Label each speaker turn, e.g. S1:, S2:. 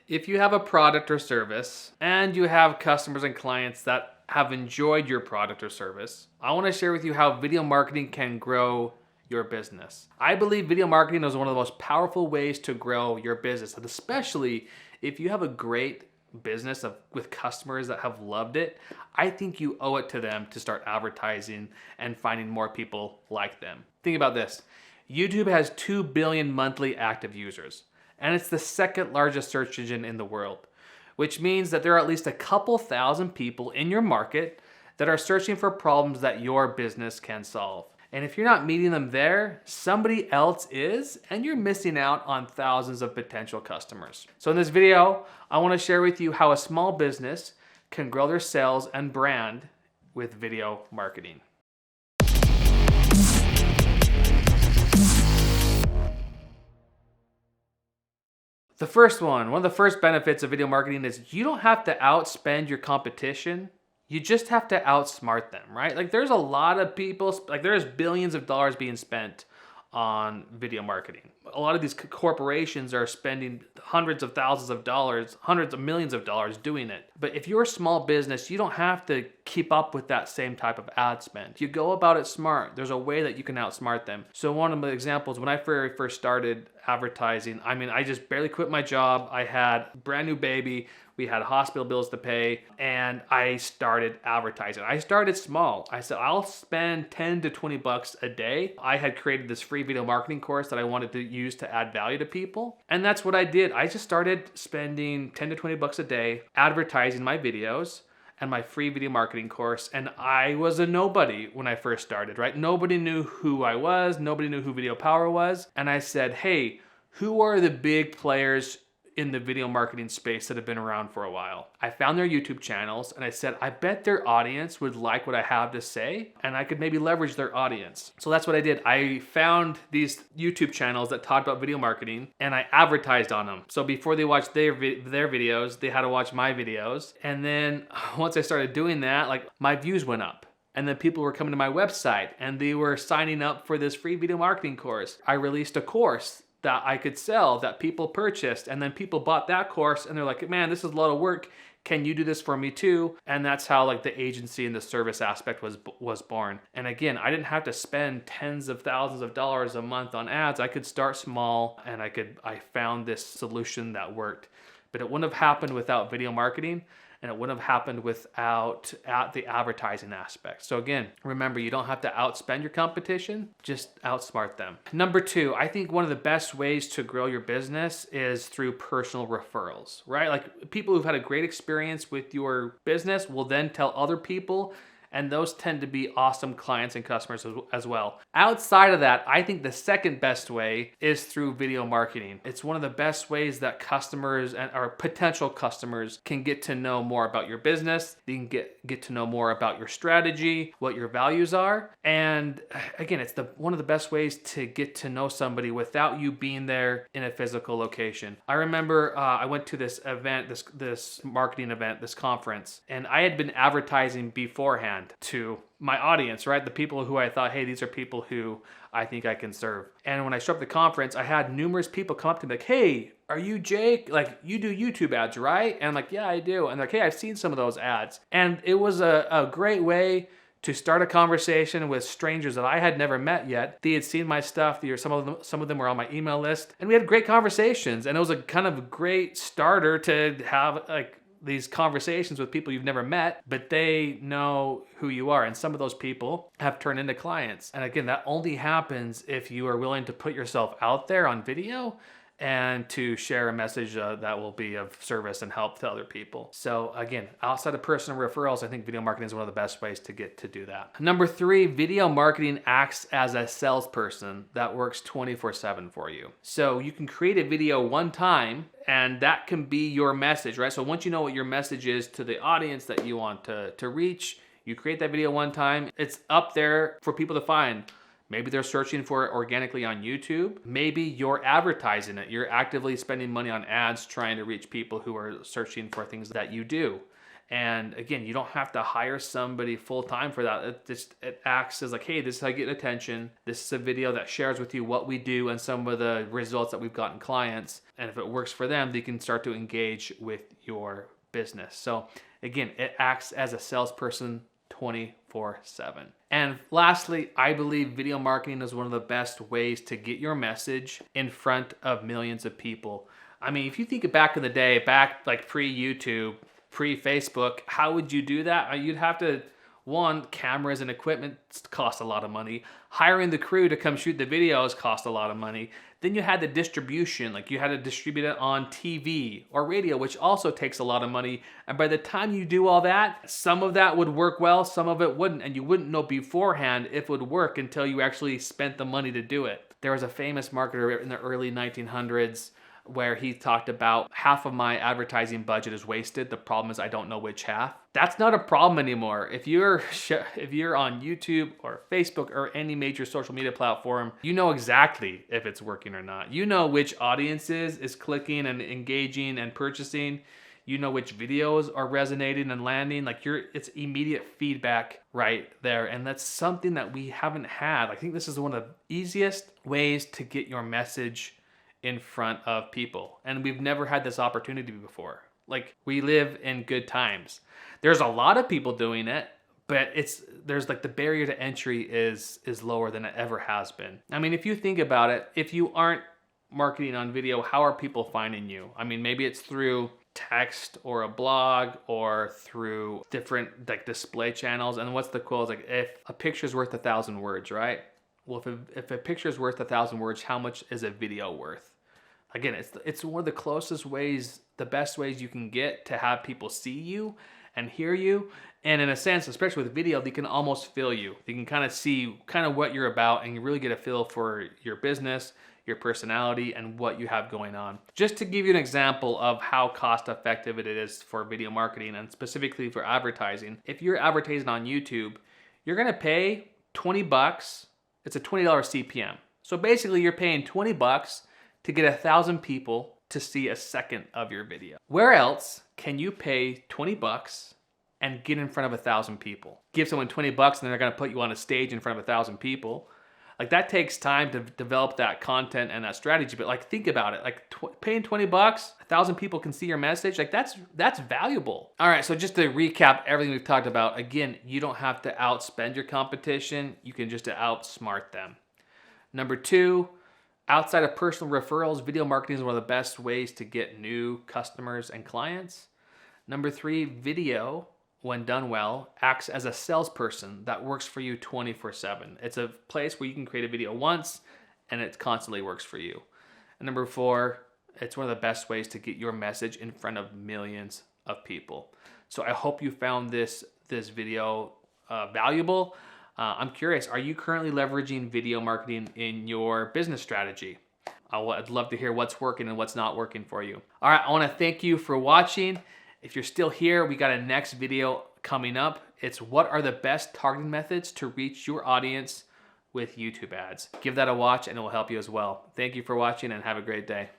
S1: If you have a product or service and you have customers and clients that have enjoyed your product or service, I want to share with you how video marketing can grow your business. I believe video marketing is one of the most powerful ways to grow your business, and especially if you have a great business with customers that have loved it, I think you owe it to them to start advertising and finding more people like them. Think about this. YouTube has 2 billion monthly active users, and it's the second largest search engine in the world, which means that there are at least a couple thousand people in your market that are searching for problems that your business can solve. And if you're not meeting them there, somebody else is, and you're missing out on thousands of potential customers. So in this video, I want to share with you how a small business can grow their sales and brand with video marketing. The first one of the first benefits of video marketing is you don't have to outspend your competition. You just have to outsmart them, right? Like there's a lot of people, like there's billions of dollars being spent on video marketing. A lot of these corporations are spending hundreds of thousands of dollars, hundreds of millions of dollars doing it. But if you're a small business, you don't have to keep up with that same type of ad spend. You go about it smart. There's a way that you can outsmart them. So one of the examples, when I very first started advertising, I just barely quit my job. I had a brand new baby. We had hospital bills to pay, and I started advertising. I started small. I said, I'll spend 10 to 20 bucks a day. I had created this free video marketing course that I wanted to use to add value to people. And that's what I did. I just started spending 10 to 20 bucks a day advertising my videos and my free video marketing course. And I was a nobody when I first started, right? Nobody knew who I was. Nobody knew who Video Power was. And I said, hey, who are the big players in the video marketing space that have been around for a while? I found their YouTube channels and I said, I bet their audience would like what I have to say and I could maybe leverage their audience. So that's what I did. I found these YouTube channels that talked about video marketing and I advertised on them. So before they watched their videos, they had to watch my videos. And then once I started doing that, like my views went up. And then people were coming to my website and they were signing up for this free video marketing course. I released a course that I could sell, that people purchased, and then people bought that course and they're like, man, this is a lot of work. Can you do this for me too? And that's how like the agency and the service aspect was born. And again, I didn't have to spend tens of thousands of dollars a month on ads. I could start small and I found this solution that worked. But it wouldn't have happened without video marketing, and it wouldn't have happened without the advertising aspect. So again, remember, you don't have to outspend your competition, just outsmart them. Number two, I think one of the best ways to grow your business is through personal referrals, right? Like people who've had a great experience with your business will then tell other people, and those tend to be awesome clients and customers as well. Outside of that, I think the second best way is through video marketing. It's one of the best ways that customers and our potential customers can get to know more about your business. They can get to know more about your strategy, what your values are. And again, it's one of the best ways to get to know somebody without you being there in a physical location. I remember I went to this event, this marketing event, this conference, and I had been advertising beforehand to my audience, right? The people who I thought, hey, these are people who I think I can serve. And when I showed up at the conference, I had numerous people come up to me like, hey, are you Jake? Like, you do YouTube ads, right? And I'm like, yeah, I do. And like, hey, I've seen some of those ads. And it was a great way to start a conversation with strangers that I had never met yet. They had seen my stuff. Some of them were on my email list. And we had great conversations. And it was a kind of great starter to have like these conversations with people you've never met, but they know who you are. And some of those people have turned into clients. And again, that only happens if you are willing to put yourself out there on video and to share a message that will be of service and help to other people. So again, outside of personal referrals, I think video marketing is one of the best ways to get to do that. Number three, video marketing acts as a salesperson that works 24/7 for you. So you can create a video one time and that can be your message, right? So once you know what your message is to the audience that you want to reach, you create that video one time. It's up there for people to find. Maybe they're searching for it organically on YouTube. Maybe you're advertising it. You're actively spending money on ads trying to reach people who are searching for things that you do. And again, you don't have to hire somebody full time for that. It acts as like, hey, this is how you get attention. This is a video that shares with you what we do and some of the results that we've gotten clients. And if it works for them, they can start to engage with your business. So again, it acts as a salesperson 24/7. And lastly, I believe video marketing is one of the best ways to get your message in front of millions of people. I mean, if you think back in the day, back like pre-YouTube, pre-Facebook, how would you do that? You'd have to, one, cameras and equipment cost a lot of money. Hiring the crew to come shoot the videos cost a lot of money. Then you had the distribution, like you had to distribute it on TV or radio, which also takes a lot of money. And by the time you do all that, some of that would work well, some of it wouldn't. And you wouldn't know beforehand if it would work until you actually spent the money to do it. There was a famous marketer in the early 1900s where he talked about half of my advertising budget is wasted. The problem is I don't know which half. That's not a problem anymore. If you're on YouTube or Facebook or any major social media platform, you know exactly if it's working or not. You know which audiences is clicking and engaging and purchasing. You know which videos are resonating and landing. Like it's immediate feedback right there. And that's something that we haven't had. I think this is one of the easiest ways to get your message in front of people. And we've never had this opportunity before. Like, we live in good times. There's a lot of people doing it, but there's like the barrier to entry is lower than it ever has been. I mean, if you think about it, if you aren't marketing on video, how are people finding you? I mean, maybe it's through text or a blog or through different like display channels. And what's the quote? Like, if a picture's worth 1,000 words, right? Well, if a picture's worth 1,000 words, how much is a video worth? Again, it's one of the closest ways, the best ways you can get to have people see you and hear you. And in a sense, especially with video, they can almost feel you. They can kind of see kind of what you're about, and you really get a feel for your business, your personality, and what you have going on. Just to give you an example of how cost effective it is for video marketing and specifically for advertising. If you're advertising on YouTube, you're gonna pay $20. It's a $20 CPM. So basically you're paying $20 to get 1,000 people to see a second of your video. Where else can you pay $20 and get in front of 1,000 people? Give someone $20 and then they're gonna put you on a stage in front of 1,000 people. Like, that takes time to develop that content and that strategy. But like, think about it, like paying $20, 1,000 people can see your message. Like, that's valuable. All right, so just to recap everything we've talked about, again, you don't have to outspend your competition. You can just outsmart them. Number two, outside of personal referrals, video marketing is one of the best ways to get new customers and clients. Number three, video, when done well, acts as a salesperson that works for you 24/7. It's a place where you can create a video once and it constantly works for you. And number four, it's one of the best ways to get your message in front of millions of people. So I hope you found this video valuable. I'm curious, are you currently leveraging video marketing in your business strategy? I'd love to hear what's working and what's not working for you. All right, I wanna thank you for watching. If you're still here, we got a next video coming up. It's what are the best targeting methods to reach your audience with YouTube ads. Give that a watch and it will help you as well. Thank you for watching and have a great day.